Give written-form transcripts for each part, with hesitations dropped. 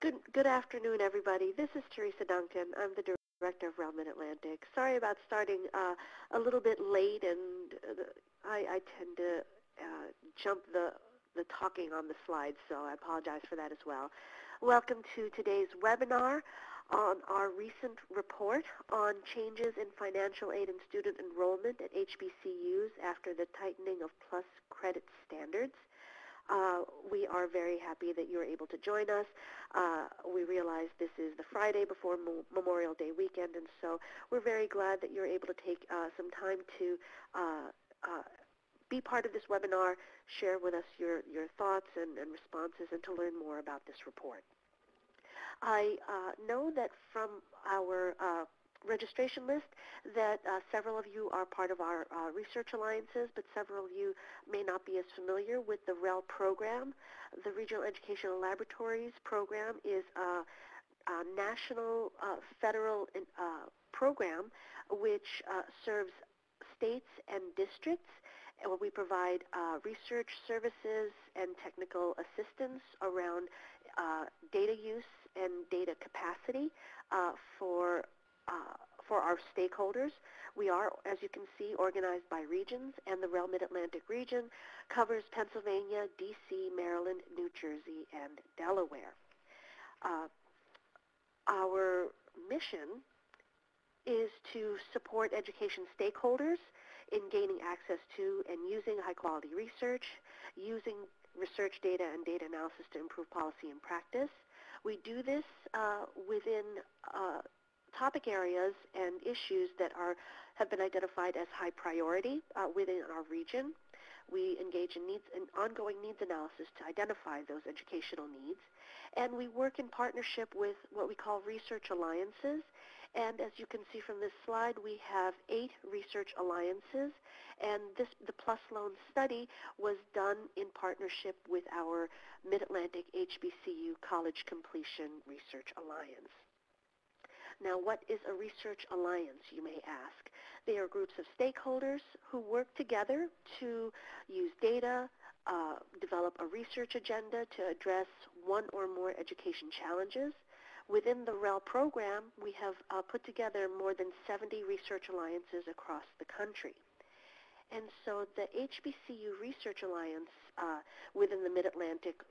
Good afternoon, everybody. This is Teresa Duncan. I'm the director of REL Mid-Atlantic. Sorry about starting a little bit late, and I tend to jump the talking on the slides, so I apologize for that as well. Welcome to today's webinar on our recent report on changes in financial aid and student enrollment at HBCUs after the tightening of plus credit standards. We are very happy that you're able to join us. We realize this is the Friday before Memorial Day weekend, and so we're very glad that you're able to take some time to be part of this webinar, share with us your thoughts and responses, and to learn more about this report. I know that from our registration list that several of you are part of our research alliances, but several of you may not be as familiar with the REL program. The Regional Educational Laboratories program is a national federal program which serves states and districts, where we provide research services and technical assistance around data use and data capacity for our stakeholders. We are, as you can see, organized by regions, and the REL Mid-Atlantic region covers Pennsylvania, D.C., Maryland, New Jersey, and Delaware. Our mission is to support education stakeholders in gaining access to and using high-quality research, using research data and data analysis to improve policy and practice. We do this within topic areas and issues that have been identified as high priority within our region. We engage in ongoing needs analysis to identify those educational needs, and we work in partnership with what we call research alliances. And as you can see from this slide, we have 8 research alliances, and the Plus Loan study was done in partnership with our Mid-Atlantic HBCU College Completion Research Alliance. Now, what is a research alliance, you may ask? They are groups of stakeholders who work together to use data, develop a research agenda to address one or more education challenges. Within the REL program, we have put together more than 70 research alliances across the country. And so the HBCU Research Alliance within the Mid-Atlantic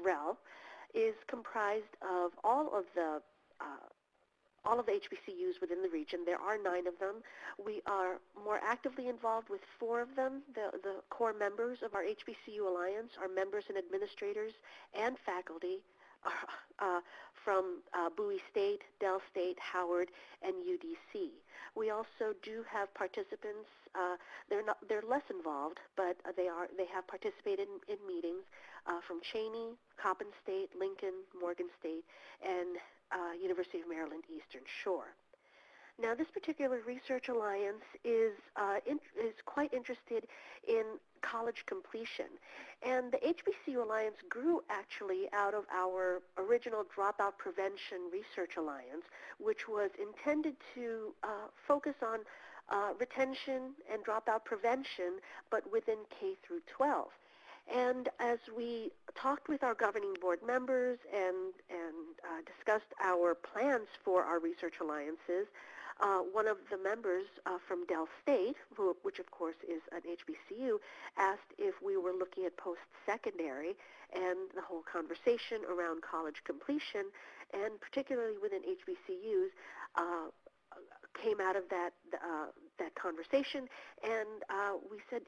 REL is comprised of all of the HBCUs within the region. There are 9 of them. We are more actively involved with 4 of them. The core members of our HBCU Alliance are members and administrators and faculty from Bowie State, Dell State, Howard, and UDC. We also do have participants. They're less involved, but they have participated in meetings from Cheney, Coppin State, Lincoln, Morgan State, and University of Maryland Eastern Shore. Now, this particular research alliance is quite interested in college completion, and the HBCU Alliance grew actually out of our original Dropout Prevention Research Alliance, which was intended to focus on retention and dropout prevention, but within K through 12. And as we talked with our governing board members and discussed our plans for our research alliances, one of the members from Dell State, which of course is an HBCU, asked if we were looking at post-secondary, and the whole conversation around college completion, and particularly within HBCUs, came out of that conversation, and we said,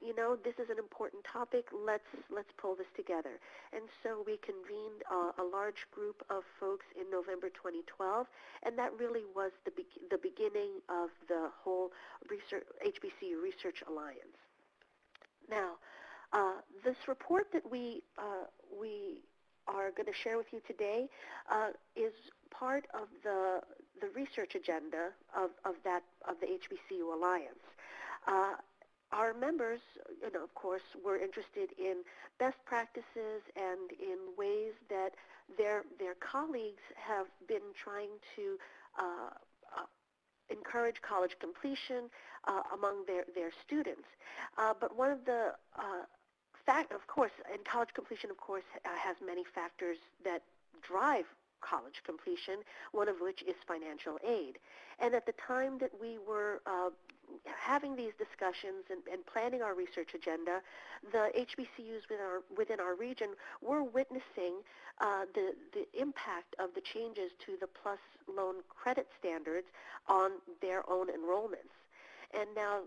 this is an important topic. Let's pull this together. And so we convened a large group of folks in November 2012, and that really was the beginning of the whole HBCU Research Alliance. Now, this report that we are going to share with you today is part of the research agenda of the HBCU Alliance. Our members, of course, were interested in best practices and in ways that their colleagues have been trying to encourage college completion among their students. But one of the of course, and college completion, of course, has many factors that drive college completion, one of which is financial aid. And at the time that we were having these discussions and planning our research agenda, the HBCUs within our region were witnessing the impact of the changes to the PLUS loan credit standards on their own enrollments. And now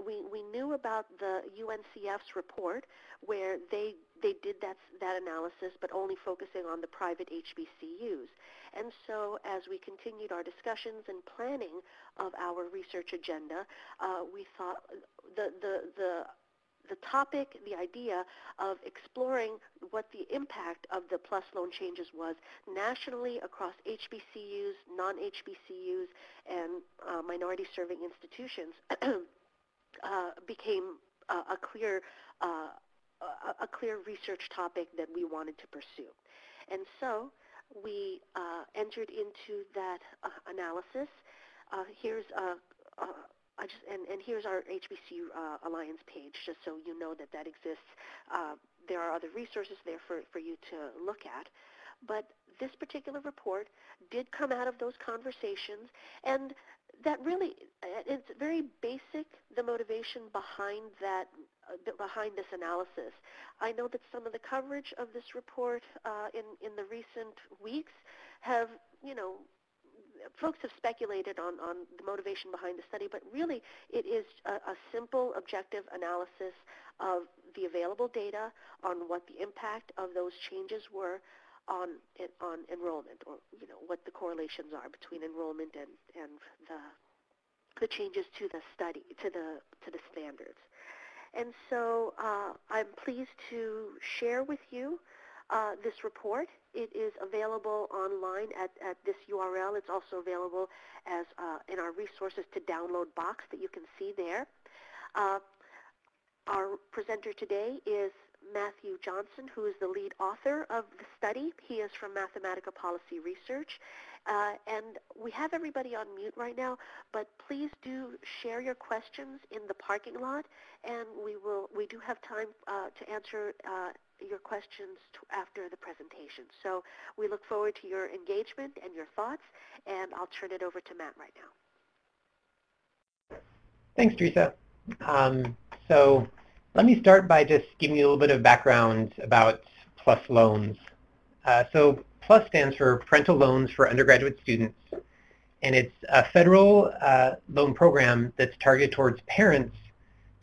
we knew about the UNCF's report where they did that analysis, but only focusing on the private HBCUs. And so as we continued our discussions and planning of our research agenda, we thought the topic, the idea of exploring what the impact of the PLUS loan changes was nationally across HBCUs, non-HBCUs, and minority-serving institutions became a clear research topic that we wanted to pursue. And so we entered into that analysis. Here's our HBCU Alliance page, just so you know that exists. There are other resources there for you to look at. But this particular report did come out of those conversations, and that really, it's very basic, the motivation behind this analysis. I know that some of the coverage of this report in the recent weeks have, folks have speculated on the motivation behind the study, but really it is a simple, objective analysis of the available data on what the impact of those changes were on enrollment, or what the correlations are between enrollment and the changes to the study, to the standards. And so I'm pleased to share with you this report. It is available online at this URL. It's also available as in our resources to download box that you can see there. Our presenter today is Matthew Johnson, who is the lead author of the study. He is from Mathematica Policy Research. And we have everybody on mute right now, but please do share your questions in the parking lot, and we do have time to answer your questions after the presentation. So we look forward to your engagement and your thoughts, and I'll turn it over to Matt right now. Thanks, Teresa. So let me start by just giving you a little bit of background about PLUS loans. So PLUS stands for Parental Loans for Undergraduate Students, and it's a federal loan program that's targeted towards parents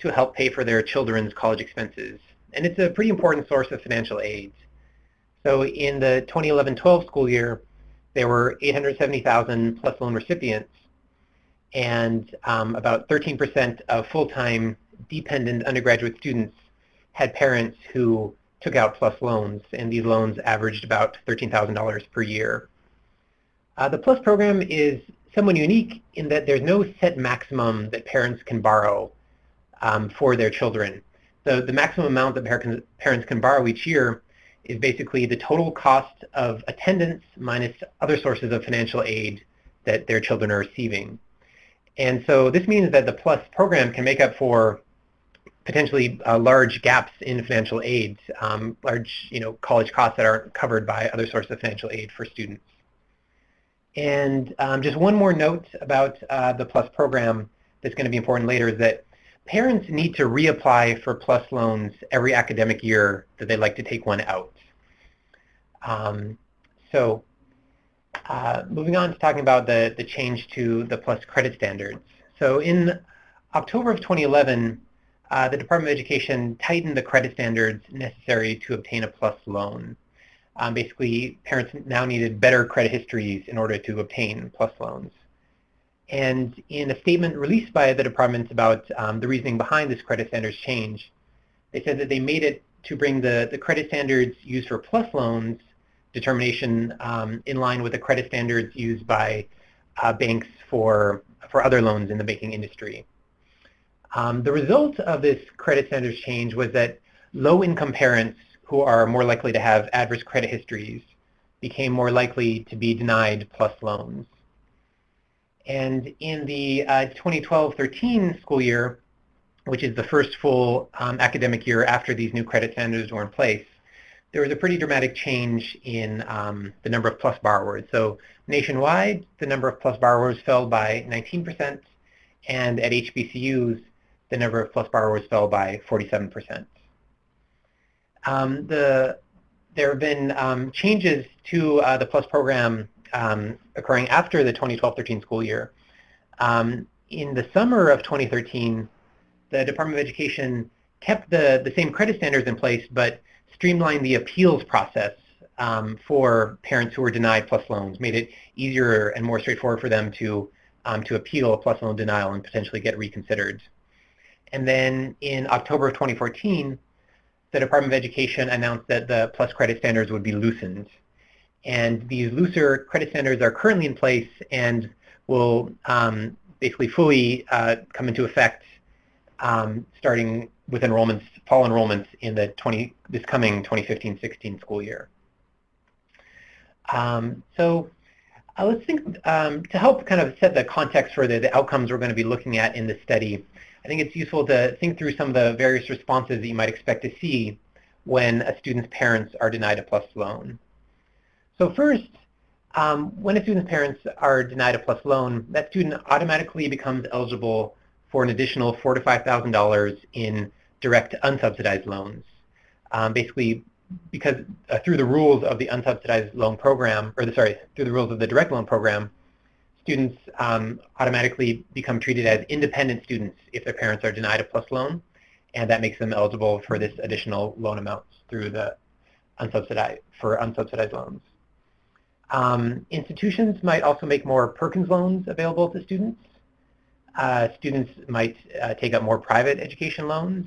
to help pay for their children's college expenses. And it's a pretty important source of financial aid. So in the 2011-12 school year, there were 870,000 PLUS loan recipients, and about 13% of full-time dependent undergraduate students had parents who took out PLUS loans, and these loans averaged about $13,000 per year. The PLUS program is somewhat unique in that there's no set maximum that parents can borrow for their children. The maximum amount that parents can borrow each year is basically the total cost of attendance minus other sources of financial aid that their children are receiving. And so this means that the PLUS program can make up for potentially large gaps in financial aid, large college costs that aren't covered by other sources of financial aid for students. And just one more note about the PLUS program that's going to be important later is that parents need to reapply for PLUS loans every academic year that they'd like to take one out. Moving on to talking about the change to the PLUS credit standards. So in October of 2011, the Department of Education tightened the credit standards necessary to obtain a PLUS loan. Basically, parents now needed better credit histories in order to obtain PLUS loans. And in a statement released by the department about the reasoning behind this credit standards change, they said that they made it to bring the credit standards used for PLUS loans determination in line with the credit standards used by banks for other loans in the banking industry. The result of this credit standards change was that low-income parents who are more likely to have adverse credit histories became more likely to be denied PLUS loans. And in the 2012-13 school year, which is the first full academic year after these new credit standards were in place, there was a pretty dramatic change in the number of PLUS borrowers. So nationwide, the number of PLUS borrowers fell by 19%, and at HBCUs, the number of PLUS borrowers fell by 47%. There have been changes to the PLUS program occurring after the 2012-13 school year. In the summer of 2013, the Department of Education kept the same credit standards in place, but streamlined the appeals process for parents who were denied PLUS loans, made it easier and more straightforward for them to appeal a PLUS loan denial and potentially get reconsidered. And then in October of 2014, the Department of Education announced that the PLUS credit standards would be loosened. And these looser credit standards are currently in place and will basically fully come into effect starting with fall enrollments in this coming 2015-16 school year. So let's think, to help kind of set the context for the outcomes we're going to be looking at in this study, I think it's useful to think through some of the various responses that you might expect to see when a student's parents are denied a PLUS loan. So first, when a student's parents are denied a PLUS loan, that student automatically becomes eligible for an additional $4,000 to $5,000 in direct unsubsidized loans. Basically, because through the rules of the unsubsidized loan program, through the rules of the direct loan program, students automatically become treated as independent students if their parents are denied a PLUS loan, and that makes them eligible for this additional loan amounts through the unsubsidized loans. Institutions might also make more Perkins loans available to students. Students might take up more private education loans.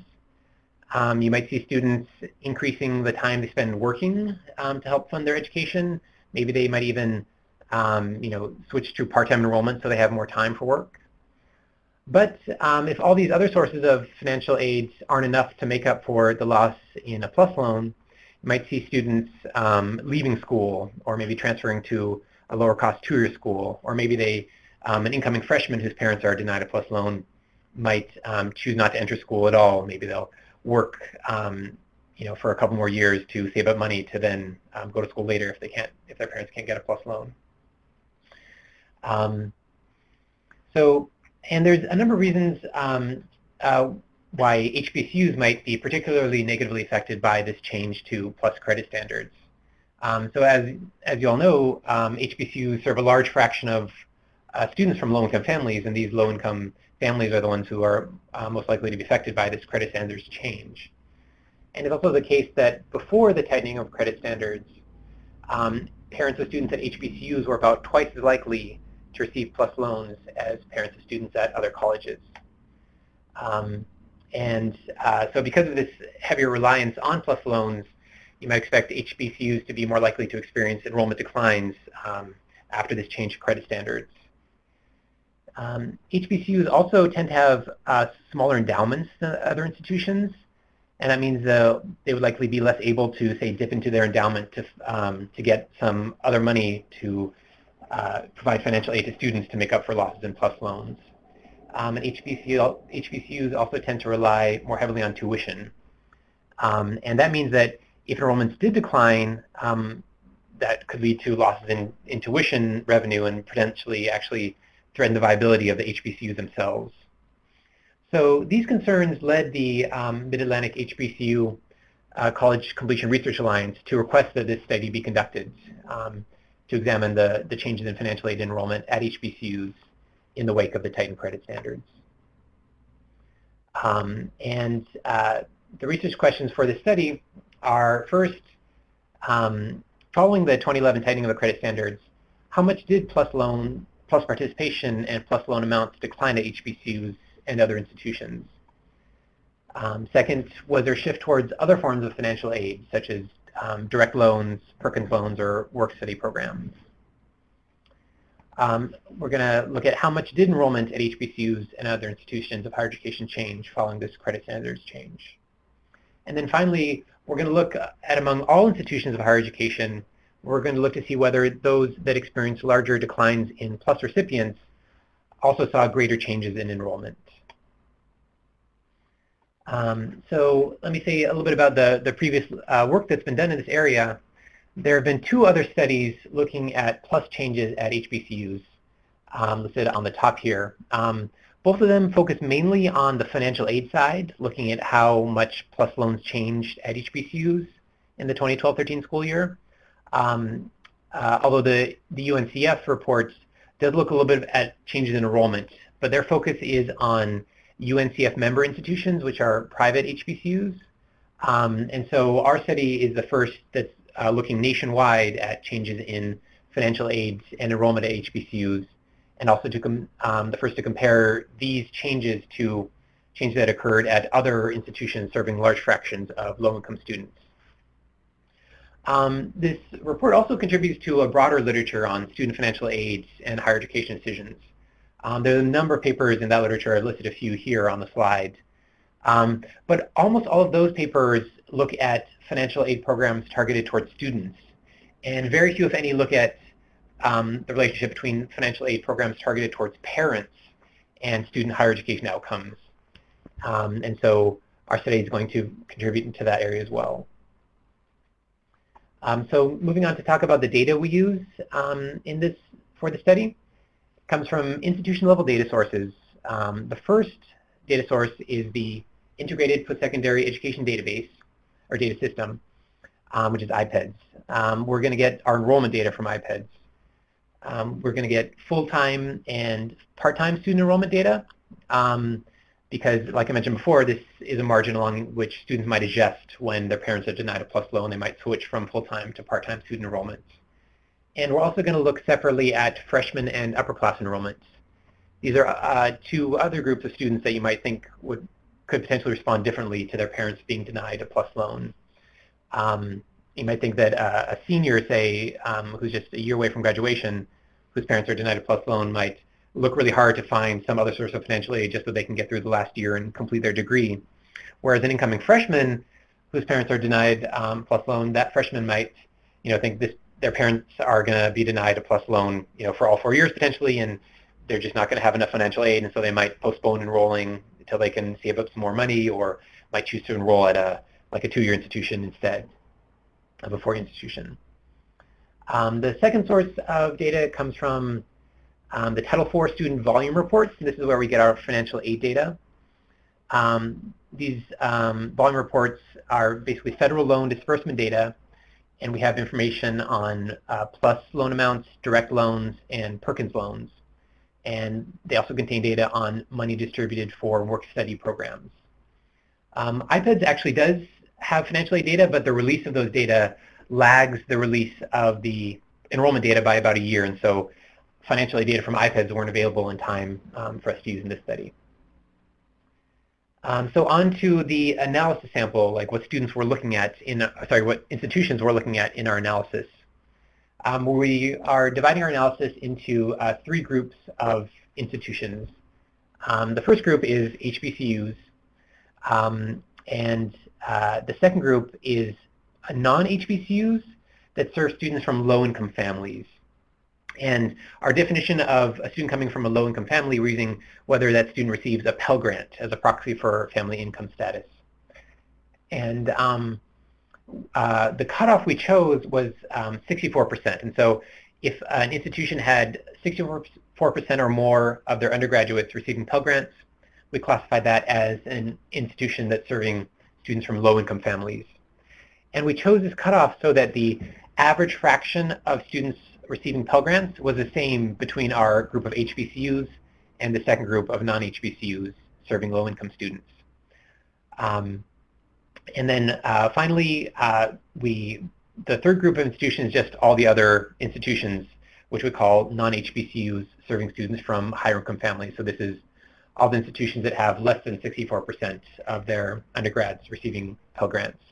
You might see students increasing the time they spend working to help fund their education. Maybe they might even switch to part-time enrollment so they have more time for work. But if all these other sources of financial aids aren't enough to make up for the loss in a PLUS loan, you might see students leaving school, or maybe transferring to a lower-cost two-year school, or maybe an incoming freshman whose parents are denied a PLUS loan might choose not to enter school at all. Maybe they'll work for a couple more years to save up money to then go to school later if their parents can't get a PLUS loan. And there's a number of reasons why HBCUs might be particularly negatively affected by this change to PLUS credit standards. So as you all know, HBCUs serve a large fraction of students from low-income families, and these low-income families are the ones who are most likely to be affected by this credit standards change. And it's also the case that before the tightening of credit standards, parents of students at HBCUs were about twice as likely to receive PLUS loans as parents of students at other colleges. So because of this heavier reliance on PLUS loans, you might expect HBCUs to be more likely to experience enrollment declines after this change to credit standards. HBCUs also tend to have smaller endowments than other institutions, and that means they would likely be less able to, say, dip into their endowment to get some other money to provide financial aid to students to make up for losses in PLUS loans. And HBCUs also tend to rely more heavily on tuition. And that means that if enrollments did decline, that could lead to losses in tuition revenue and potentially actually threaten the viability of the HBCUs themselves. So these concerns led the Mid-Atlantic HBCU College Completion Research Alliance to request that this study be conducted to examine the changes in financial aid enrollment at HBCUs in the wake of the tightened credit standards. The research questions for this study are, first, following the 2011 tightening of the credit standards, how much did PLUS participation and PLUS loan amounts decline at HBCUs and other institutions? Second, was there a shift towards other forms of financial aid, such as direct loans, Perkins loans, or work-study programs? We're going to look at how much did enrollment at HBCUs and other institutions of higher education change following this credit standards change. And then finally, we're going to look at among all institutions of higher education, we're going to look to see whether those that experienced larger declines in PLUS recipients also saw greater changes in enrollment. So let me say a little bit about the previous work that's been done in this area. There have been 2 other studies looking at plus changes at HBCUs, listed on the top here. Both of them focus mainly on the financial aid side, looking at how much plus loans changed at HBCUs in the 2012-13 school year. Although the UNCF report does look a little bit at changes in enrollment, but their focus is on UNCF member institutions, which are private HBCUs. And so our study is the first that's looking nationwide at changes in financial aids and enrollment at HBCUs, and also to the first to compare these changes to changes that occurred at other institutions serving large fractions of low-income students. This report also contributes to a broader literature on student financial aids and higher education decisions. There are a number of papers in that literature. I've listed a few here on the slide. But almost all of those papers look at financial aid programs targeted towards students. And very few, if any, look at the relationship between financial aid programs targeted towards parents and student higher education outcomes. And so our study is going to contribute into that area as well. So moving on to talk about the data we use for the study, comes from institution-level data sources. The first data source is the Integrated Post-Secondary Education Database, or data system, which is IPEDS. We're going to get our enrollment data from IPEDS. We're going to get full-time and part-time student enrollment data, because, like I mentioned before, this is a margin along which students might adjust when their parents are denied a PLUS loan. They might switch from full-time to part-time student enrollments. And we're also going to look separately at freshman and upper-class enrollments. These are 2 other groups of students that you might think could potentially respond differently to their parents being denied a PLUS loan. You might think that a senior, say, who's just a year away from graduation, whose parents are denied a PLUS loan, might look really hard to find some other source of financial aid just so they can get through the last year and complete their degree. Whereas an incoming freshman whose parents are denied PLUS loan, that freshman might, think their parents are going to be denied a PLUS loan, for all 4 years potentially, and they're just not going to have enough financial aid, and so they might postpone enrolling until they can save up some more money, or might choose to enroll at a 2-year institution instead of a 4-year institution. The second source of data comes from the Title IV student volume reports. This is where we get our financial aid data. These volume reports are basically federal loan disbursement data, and we have information on PLUS loan amounts, direct loans, and Perkins loans. And they also contain data on money distributed for work-study programs. IPEDS actually does have financial aid data, but the release of those data lags the release of the enrollment data by about a year, and so financial aid data from IPEDS weren't available in time for us to use in this study. So on to the analysis sample, like what students were looking at what institutions we're looking at in our analysis. We are dividing our analysis into 3 groups of institutions. The first group is HBCUs, and the second group is non-HBCUs that serve students from low-income families. And our definition of a student coming from a low-income family, we're using whether that student receives a Pell Grant as a proxy for family income status. And the cutoff we chose was 64%. And so if an institution had 64% or more of their undergraduates receiving Pell Grants, we classify that as an institution that's serving students from low-income families. And we chose this cutoff so that the average fraction of students receiving Pell Grants was the same between our group of HBCUs and the second group of non-HBCUs serving low-income students. And then finally, the third group of institutions is just all the other institutions, which we call non-HBCUs serving students from higher income families. So this is all the institutions that have less than 64% of their undergrads receiving Pell Grants.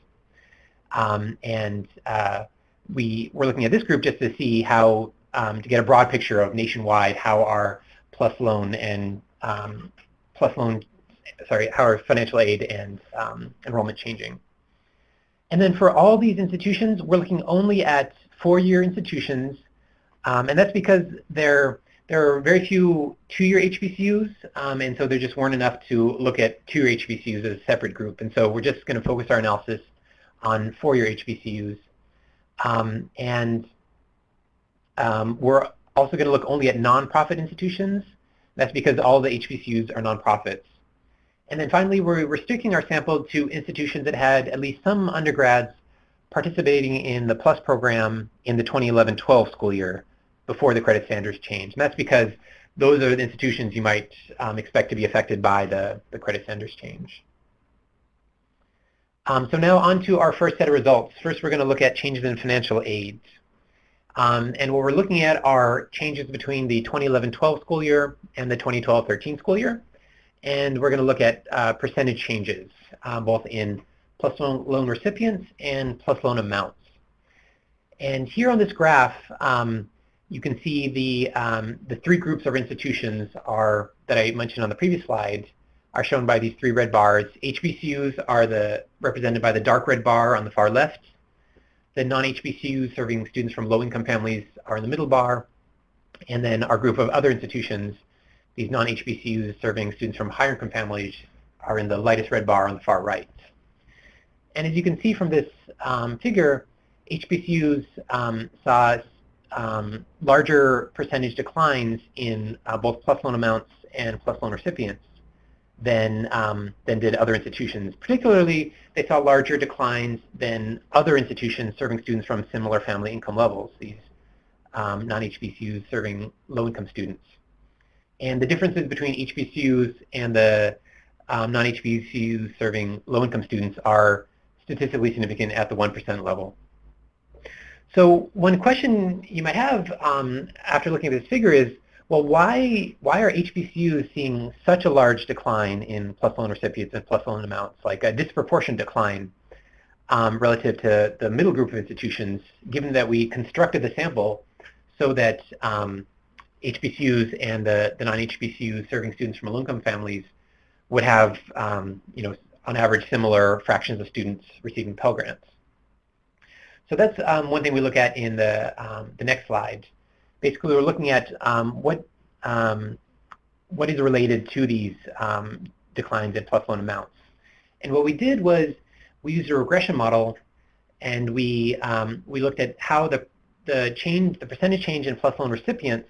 We were looking at this group just to see how, to get a broad picture of nationwide how our PLUS loan and how our financial aid and enrollment changing. And then for all these institutions, we're looking only at 4-year institutions, and that's because they're there are very few two-year HBCUs, and so there just weren't enough to look at two-year HBCUs as a separate group. And so we're just going to focus our analysis on four-year HBCUs. We're also going to look only at nonprofit institutions. That's because all the HBCUs are nonprofits. And then finally, we're restricting our sample to institutions that had at least some undergrads participating in the PLUS program in the 2011-12 school year before the credit standards changed. And that's because those are the institutions you might expect to be affected by the credit standards change. So now on to our first set of results. First, we're going to look at changes in financial aid. And what we're looking at are changes between the 2011-12 school year and the 2012-13 school year. And we're going to look at percentage changes, both in PLUS loan recipients and PLUS loan amounts. And here on this graph, you can see the three groups of institutions that I mentioned on the previous slide are shown by these three red bars. HBCUs are represented by the dark red bar on the far left. The non-HBCUs serving students from low-income families are in the middle bar. And then our group of other institutions, these non-HBCUs serving students from higher-income families, are in the lightest red bar on the far right. And as you can see from this figure, HBCUs saw larger percentage declines in both PLUS loan amounts and PLUS loan recipients than did other institutions. Particularly, they saw larger declines than other institutions serving students from similar family income levels, these non-HBCUs serving low-income students. And the differences between HBCUs and the non-HBCUs serving low-income students are statistically significant at the 1% level. So one question you might have after looking at this figure is, well, why are HBCUs seeing such a large decline in PLUS loan recipients and PLUS loan amounts, like a disproportionate decline relative to the middle group of institutions, given that we constructed the sample so that HBCUs and the non-HBCUs serving students from low-income families would have, on average, similar fractions of students receiving Pell Grants. So that's one thing we look at in the next slide. Basically, we're looking at what is related to these declines in PLUS loan amounts. And what we did was we used a regression model, and we looked at how the percentage change in PLUS loan recipients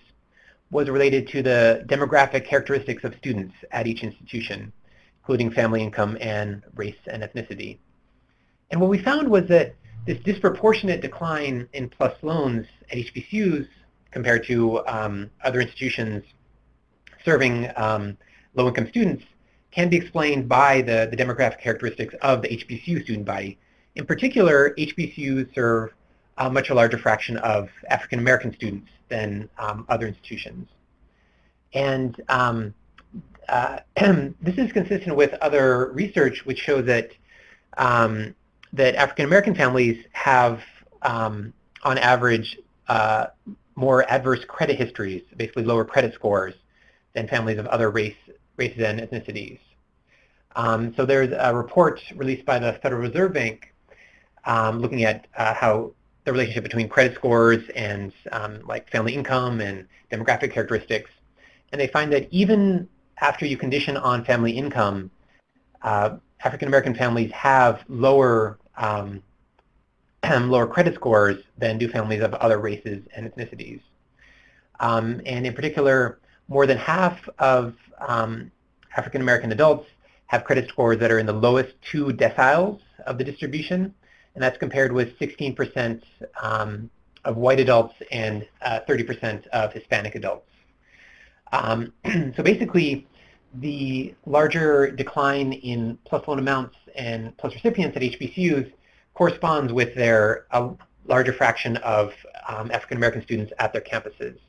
was related to the demographic characteristics of students at each institution, including family income and race and ethnicity. And what we found was that this disproportionate decline in PLUS loans at HBCUs compared to other institutions serving low-income students can be explained by the demographic characteristics of the HBCU student body. In particular, HBCUs serve a much larger fraction of African-American students than other institutions. And this is consistent with other research which shows that that African-American families have, on average, more adverse credit histories, basically lower credit scores, than families of other races and ethnicities. So there's a report released by the Federal Reserve Bank looking at how the relationship between credit scores and like family income and demographic characteristics. And they find that even after you condition on family income, African-American families have lower credit scores than do families of other races and ethnicities. And in particular, more than half of African-American adults have credit scores that are in the lowest 2 deciles of the distribution, and that's compared with 16% of white adults and 30% of Hispanic adults. So basically, the larger decline in PLUS loan amounts and PLUS recipients at HBCUs corresponds with their larger fraction of African-American students at their campuses.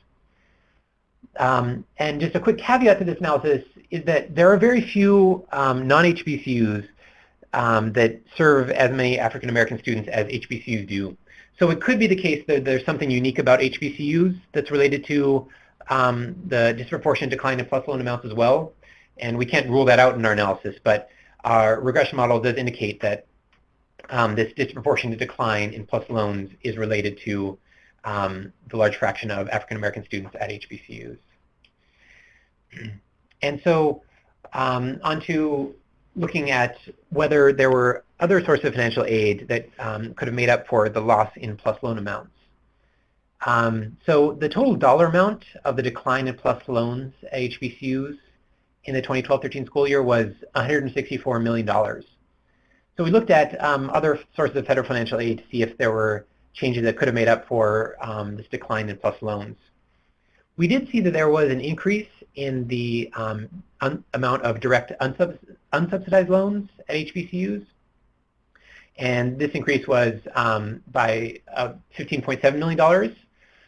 And just a quick caveat to this analysis is that there are very few non-HBCUs that serve as many African-American students as HBCUs do. So it could be the case that there's something unique about HBCUs that's related to the disproportionate decline in PLUS loan amounts as well. And we can't rule that out in our analysis, but our regression model does indicate that this disproportionate decline in PLUS loans is related to the large fraction of African-American students at HBCUs. And so on to looking at whether there were other sources of financial aid that could have made up for the loss in PLUS loan amounts. So the total dollar amount of the decline in PLUS loans at HBCUs in the 2012-13 school year was $164 million. So we looked at other sources of federal financial aid to see if there were changes that could have made up for this decline in PLUS loans. We did see that there was an increase in the amount of direct unsubsidized loans at HBCUs. And this increase was by $15.7 million.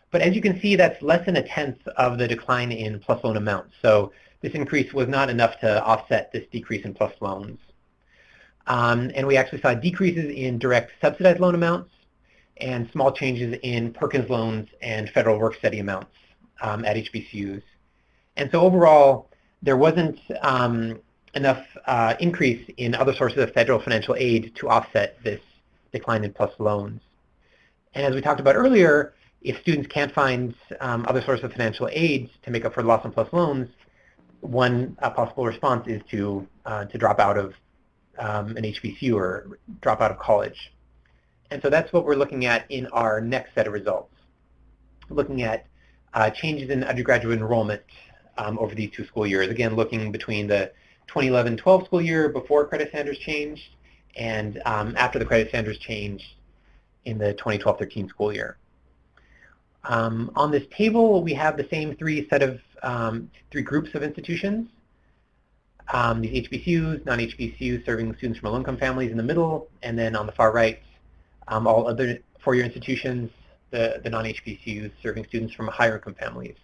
But as you can see, that's less than a tenth of the decline in PLUS loan amounts. So this increase was not enough to offset this decrease in PLUS loans. And we actually saw decreases in direct subsidized loan amounts and small changes in Perkins loans and federal work-study amounts at HBCUs. And so overall, there wasn't enough increase in other sources of federal financial aid to offset this decline in PLUS loans. And as we talked about earlier, if students can't find other sources of financial aid to make up for the loss in PLUS loans, one possible response is to drop out of an HBCU or drop out of college. And so that's what we're looking at in our next set of results, looking at changes in undergraduate enrollment over these two school years. Again, looking between the 2011-12 school year before credit standards changed and after the credit standards changed in the 2012-13 school year. On this table, we have the same three groups of institutions. These HBCUs, non-HBCUs serving students from low-income families in the middle, and then on the far right, all other four-year institutions, the non-HBCUs serving students from higher-income families.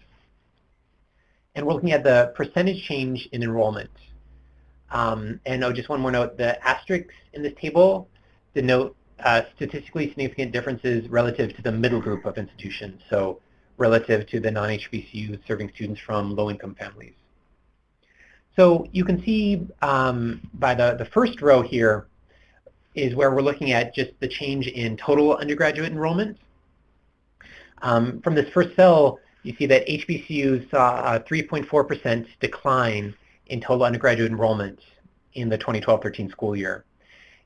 And we're looking at the percentage change in enrollment. And just one more note, the asterisks in this table denote statistically significant differences relative to the middle group of institutions, so relative to the non-HBCUs serving students from low-income families. So you can see by the first row here is where we're looking at just the change in total undergraduate enrollment. From this first cell, you see that HBCUs saw a 3.4% decline in total undergraduate enrollment in the 2012-13 school year.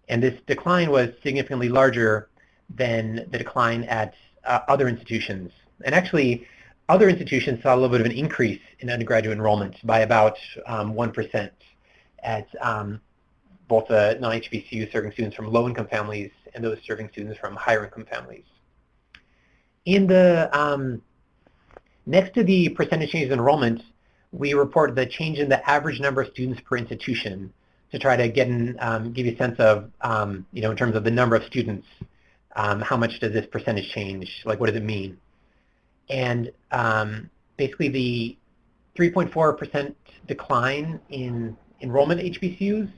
And this decline was significantly larger than the decline at other institutions. And actually, other institutions saw a little bit of an increase in undergraduate enrollment by about 1% at both the non-HBCUs serving students from low-income families and those serving students from higher-income families. In the next to the percentage change in enrollment, we report the change in the average number of students per institution to try to give you a sense of, in terms of the number of students, how much does this percentage change? Like, what does it mean? And basically, the 3.4% decline in enrollment at HBCUs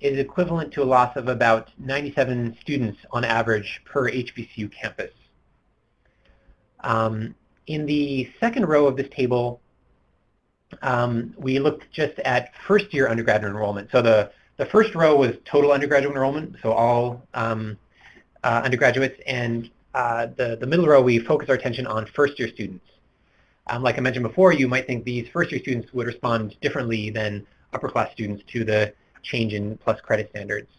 is equivalent to a loss of about 97 students on average per HBCU campus. In the second row of this table, we looked just at first-year undergraduate enrollment. So the first row was total undergraduate enrollment, so all undergraduates, and the middle row, we focus our attention on first-year students. Like I mentioned before, you might think these first-year students would respond differently than upper-class students to the change in PLUS credit standards.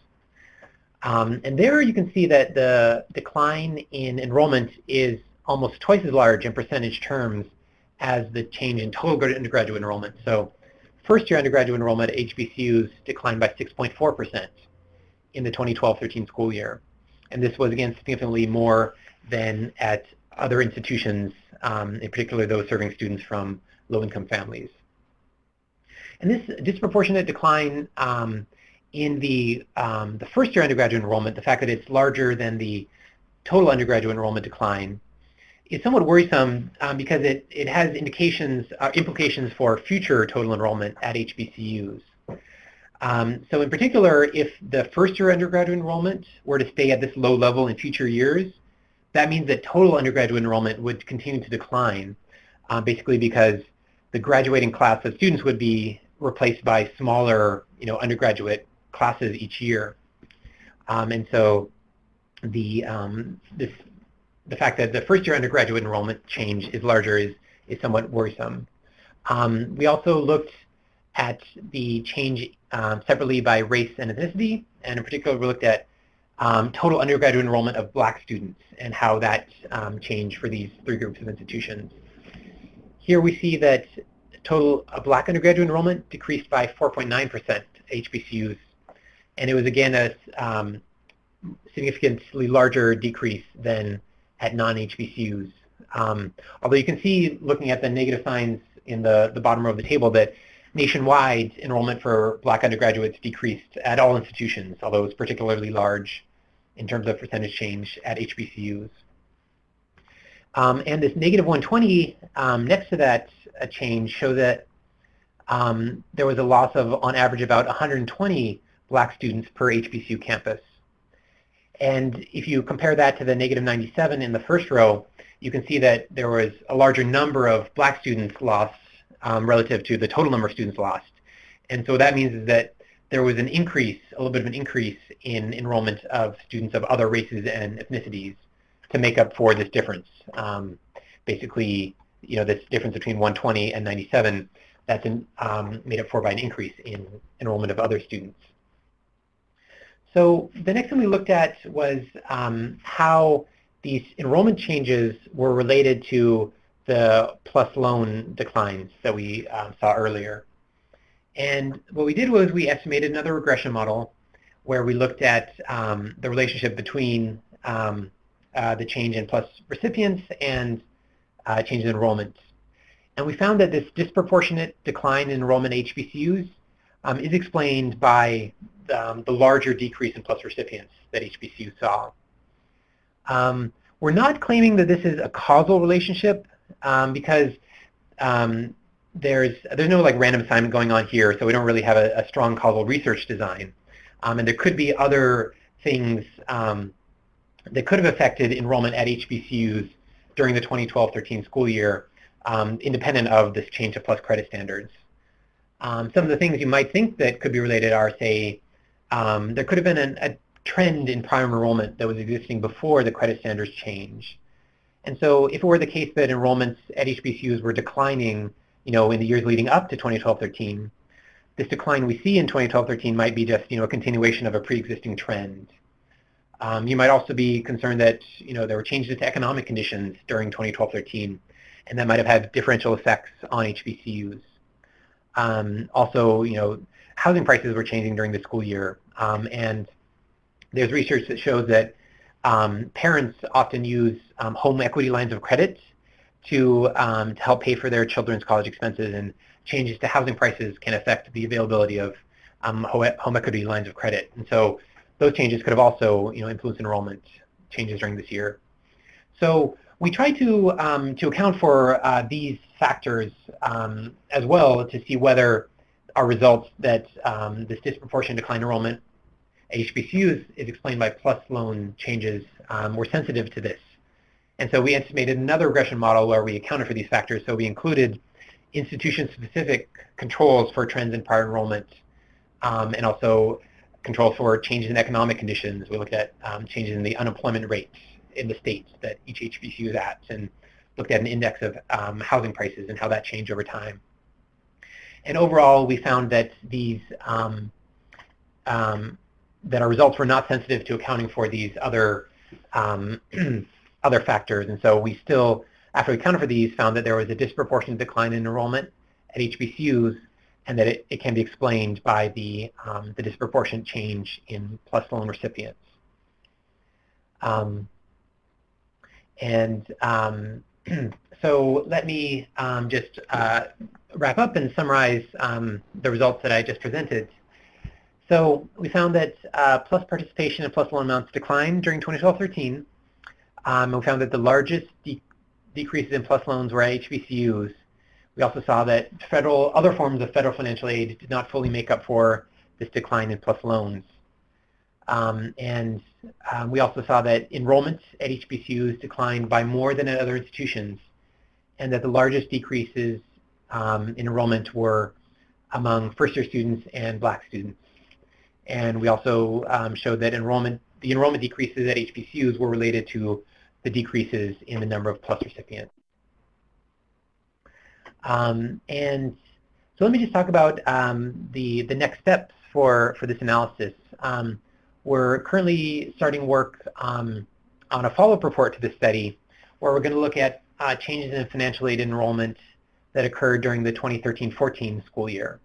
And there you can see that the decline in enrollment is almost twice as large in percentage terms as the change in total undergraduate enrollment. So first-year undergraduate enrollment at HBCUs declined by 6.4% in the 2012-13 school year. And this was, again, significantly more than at other institutions, in particular those serving students from low-income families. And this disproportionate decline in the first-year undergraduate enrollment, the fact that it's larger than the total undergraduate enrollment decline, is somewhat worrisome because it has implications for future total enrollment at HBCUs. So in particular, if the first-year undergraduate enrollment were to stay at this low level in future years, that means that total undergraduate enrollment would continue to decline, basically because the graduating class of students would be replaced by smaller, undergraduate classes each year. And so the fact that the first-year undergraduate enrollment change is larger is somewhat worrisome. We also looked at the change separately by race and ethnicity, and in particular we looked at total undergraduate enrollment of Black students and how that changed for these three groups of institutions. Here we see that total Black undergraduate enrollment decreased by 4.9% at HBCUs, and it was again a significantly larger decrease than at non-HBCUs. Although you can see, looking at the negative signs in the bottom row of the table, that nationwide enrollment for Black undergraduates decreased at all institutions, although it was particularly large in terms of percentage change at HBCUs. And this negative 120 next to that change show that there was a loss of, on average, about 120 Black students per HBCU campus. And if you compare that to the negative 97 in the first row, you can see that there was a larger number of Black students lost relative to the total number of students lost. And so what that means is that there was an increase, a little bit of an increase in enrollment of students of other races and ethnicities to make up for this difference. Basically, this difference between 120 and 97, that's made up for by an increase in enrollment of other students. So the next thing we looked at was how these enrollment changes were related to the plus loan declines that we saw earlier. And what we did was we estimated another regression model where we looked at the relationship between the change in plus recipients and change in enrollment. And we found that this disproportionate decline in enrollment at HBCUs is explained by the larger decrease in plus recipients that HBCUs saw. We're not claiming that this is a causal relationship because there's no random assignment going on here, so we don't really have a strong causal research design. And there could be other things that could have affected enrollment at HBCUs during the 2012-13 school year, independent of this change to plus credit standards. Some of the things you might think that could be related are, say, there could have been a trend in prior enrollment that was existing before the credit standards change. And so if it were the case that enrollments at HBCUs were declining, in the years leading up to 2012-13, this decline we see in 2012-13 might be just, a continuation of a pre-existing trend. You might also be concerned that, there were changes to economic conditions during 2012-13, and that might have had differential effects on HBCUs. Also, housing prices were changing during the school year, and there's research that shows that parents often use home equity lines of credit to help pay for their children's college expenses, and changes to housing prices can affect the availability of home equity lines of credit. And so those changes could have also influenced enrollment changes during this year. So we try to account for these factors as well to see whether our results that this disproportionate decline in enrollment at HBCUs is explained by plus loan changes were sensitive to this. And so we estimated another regression model where we accounted for these factors. So we included institution-specific controls for trends in prior enrollment and also controls for changes in economic conditions. We looked at changes in the unemployment rates in the states that each HBCU is at, and looked at an index of housing prices and how that changed over time. And overall, we found that these that our results were not sensitive to accounting for these other other factors. And so we still, after we accounted for these, found that there was a disproportionate decline in enrollment at HBCUs, and that it can be explained by the disproportionate change in plus loan recipients. So let me just wrap up and summarize the results that I just presented. So we found that plus participation and plus loan amounts declined during 2012-13. We found that the largest decreases in plus loans were at HBCUs. We also saw that other forms of federal financial aid did not fully make up for this decline in plus loans. We also saw that enrollments at HBCUs declined by more than at other institutions, and that the largest decreases in enrollment were among first-year students and Black students. And we also showed that the enrollment decreases at HBCUs were related to the decreases in the number of plus recipients. And so let me just talk about the next steps for this analysis. We're currently starting work on a follow-up report to this study where we're going to look at changes in financial aid enrollment that occurred during the 2013-14 school year.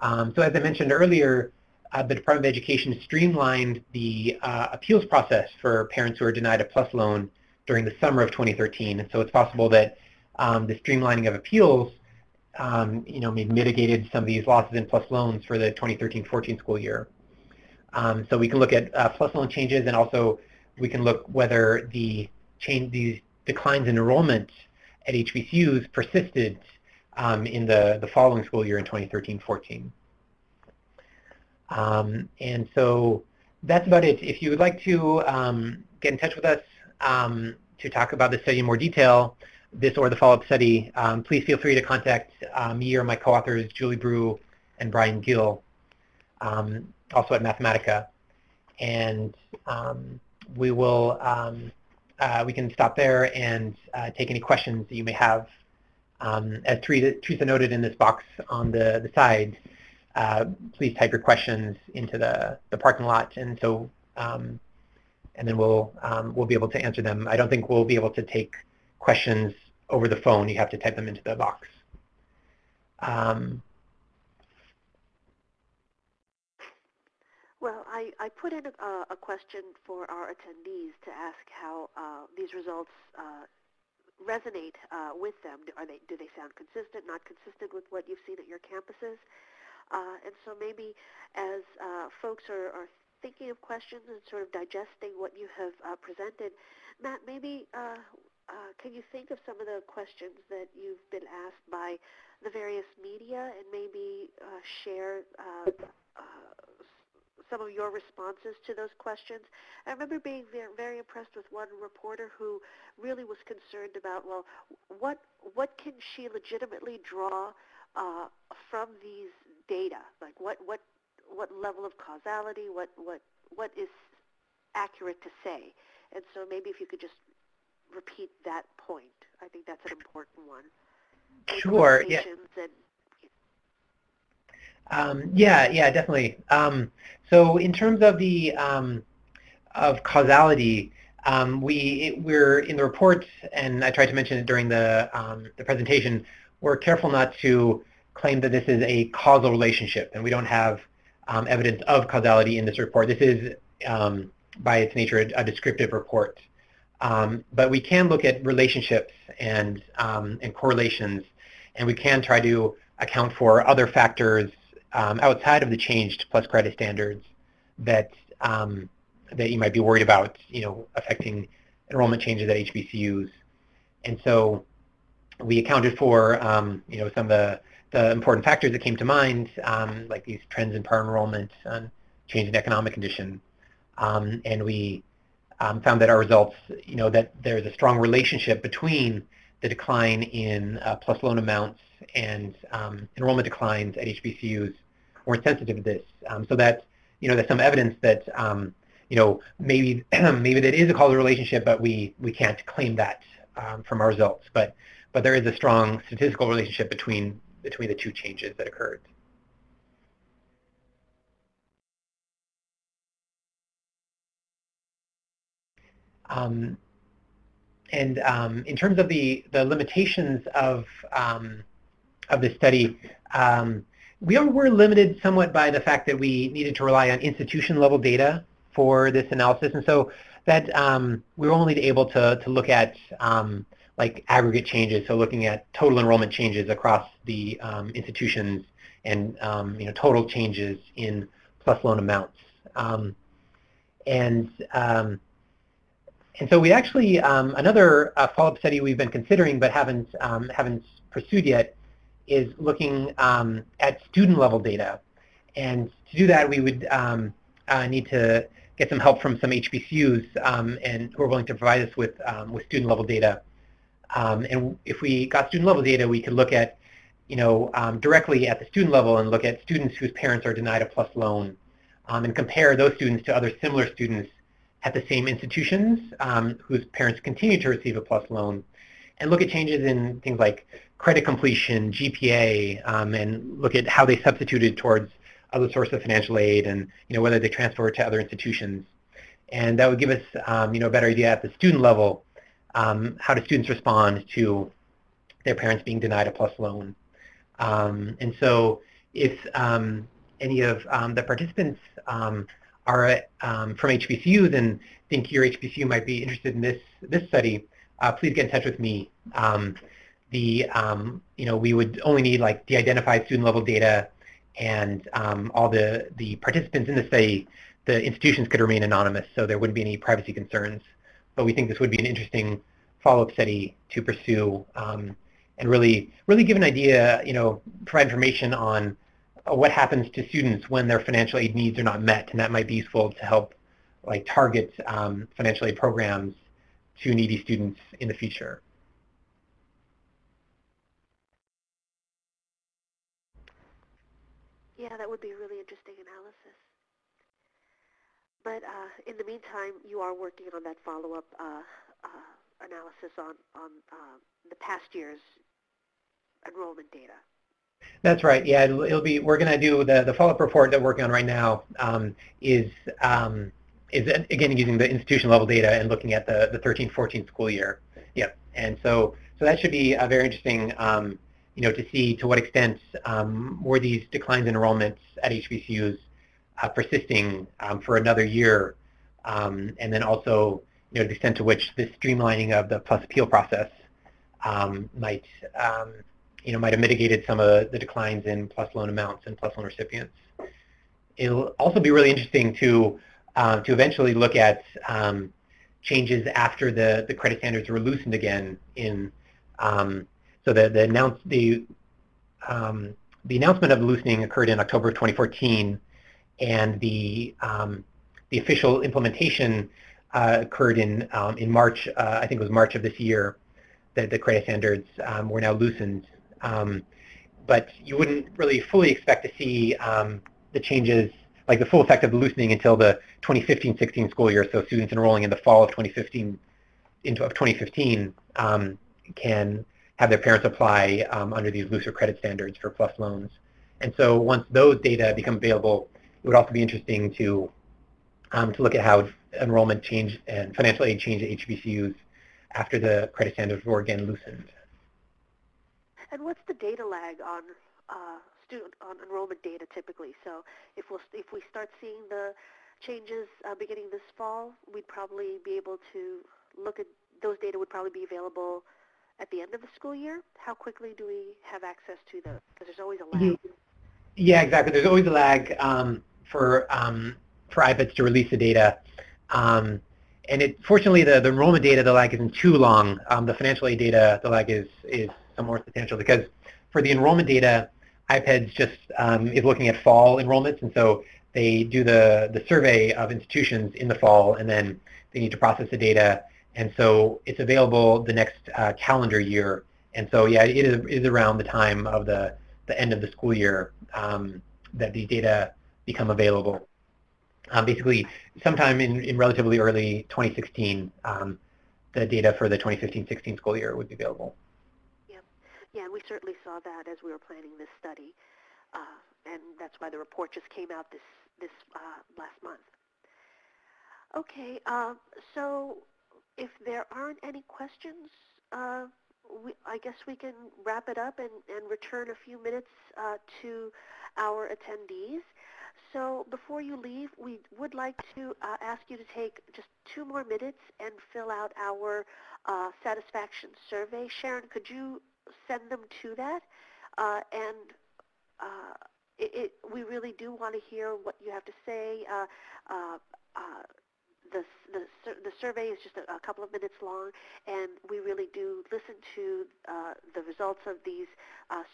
So as I mentioned earlier, the Department of Education streamlined the appeals process for parents who are denied a PLUS loan during the summer of 2013. And so it's possible that the streamlining of appeals maybe mitigated some of these losses in PLUS loans for the 2013-14 school year. So we can look at PLUS loan changes, and also we can look whether these declines in enrollment at HBCUs persisted in the following school year in 2013-14. And so that's about it. If you would like to get in touch with us to talk about the study in more detail, this or the follow-up study, please feel free to contact me or my co-authors, Julie Brew and Brian Gill, also at Mathematica. And we can stop there and take any questions that you may have. As Teresa noted in this box on the side, please type your questions into the parking lot, and so and then we'll be able to answer them. I don't think we'll be able to take questions over the phone. You have to type them into the box. Well, I put in a question for our attendees to ask how these results resonate with them. Do they sound consistent, not consistent with what you've seen at your campuses? And so maybe as folks are thinking of questions and sort of digesting what you have presented, Matt, maybe can you think of some of the questions that you've been asked by the various media and maybe share some of your responses to those questions? I remember being very, very impressed with one reporter who really was concerned about, well, what can she legitimately draw from these data? Like what level of causality, what is accurate to say? And so maybe if you could just repeat that point. I think that's an important one. Sure. Yeah. Yeah, definitely. So in terms of the of causality, we're in the report, and I tried to mention it during the presentation. We're careful not to claim that this is a causal relationship, and we don't have evidence of causality in this report. This is, by its nature, a descriptive report. But we can look at relationships and correlations, and we can try to account for other factors outside of the changed PLUS credit standards that you might be worried about, affecting enrollment changes at HBCUs. And so we accounted for, some of the important factors that came to mind, like these trends in prior enrollment and change in economic condition. And we found that our results, that there's a strong relationship between the decline in PLUS loan amounts and enrollment declines at HBCUs weren't sensitive to this. So that, there's some evidence that, maybe that is a causal relationship, but we can't claim that from our results. But there is a strong statistical relationship between the two changes that occurred. And in terms of the limitations of this study, we were limited somewhat by the fact that we needed to rely on institution-level data for this analysis, and so that we were only able to look at like aggregate changes, so looking at total enrollment changes across the institutions and total changes in PLUS loan amounts. And so we actually, another follow-up study we've been considering but haven't pursued yet is looking at student-level data. And to do that, we would need to get some help from some HBCUs and who are willing to provide us with student-level data. And if we got student-level data, we could look at, directly at the student level and look at students whose parents are denied a PLUS loan and compare those students to other similar students at the same institutions whose parents continue to receive a PLUS loan, and look at changes in things like credit completion, GPA, and look at how they substituted towards other sources of financial aid, and whether they transfer to other institutions. And that would give us a better idea at the student level, how do students respond to their parents being denied a PLUS loan. And so if any of the participants are from HBCUs and think your HBCU might be interested in this study, please get in touch with me. We would only need like de-identified student level data, and all the participants in the study, the institutions could remain anonymous, so there wouldn't be any privacy concerns. But we think this would be an interesting follow-up study to pursue, and really give an idea, provide information on what happens to students when their financial aid needs are not met, and that might be useful to help target financial aid programs to needy students in the future. Yeah, that would be a really interesting analysis. But in the meantime, you are working on that follow-up analysis on the past year's enrollment data. That's right. Yeah, it'll be. We're going to do the follow-up report that we're working on right now. Is again using the institution level data and looking at the 13-14 school year. Yep. And so that should be very interesting. To see to what extent were these declines in enrollments at HBCUs persisting for another year, and then also the extent to which this streamlining of the PLUS appeal process might have mitigated some of the declines in PLUS loan amounts and PLUS loan recipients. It'll also be really interesting to eventually look at changes after the credit standards were loosened again in. So the announcement of the loosening occurred in October of 2014, and the official implementation occurred in March. I think it was March of this year that the credit standards were now loosened. But you wouldn't really fully expect to see the changes, like the full effect of the loosening, until the 2015-16 school year. So students enrolling in the fall of 2015 can have their parents apply under these looser credit standards for PLUS loans. And so once those data become available, it would also be interesting to look at how enrollment changed and financial aid changed at HBCUs after the credit standards were again loosened. And what's the data lag on enrollment data typically? So if we start seeing the changes beginning this fall, we'd probably be able to look at those data. Would probably be available at the end of the school year. How quickly do we have access to those? Because there's always a lag. Yeah, exactly. There's always a lag for IPEDS to release the data. And fortunately, the enrollment data, the lag isn't too long. The financial aid data, the lag is somewhat more substantial, because for the enrollment data, IPEDS just is looking at fall enrollments, and so they do the survey of institutions in the fall, and then they need to process the data, and so it's available the next calendar year. And so yeah, it is around the time of the end of the school year that the data become available. Basically, sometime in relatively early 2016, the data for the 2015-16 school year would be available. Yeah, and we certainly saw that as we were planning this study, and that's why the report just came out this last month. Okay, so if there aren't any questions, I guess we can wrap it up and return a few minutes to our attendees. So before you leave, we would like to ask you to take just 2 more minutes and fill out our satisfaction survey. Sharon, could you send them to that? We really do want to hear what you have to say. The survey is just a couple of minutes long, and we really do listen to the results of these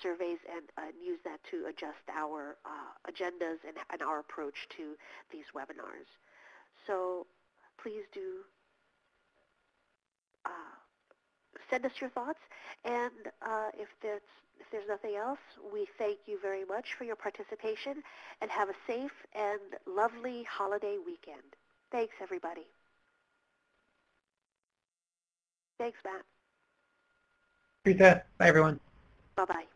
surveys and use that to adjust our agendas and our approach to these webinars. So please do send us your thoughts, and if there's nothing else, we thank you very much for your participation, and have a safe and lovely holiday weekend. Thanks, everybody. Thanks, Matt. Teresa, bye, everyone. Bye-bye.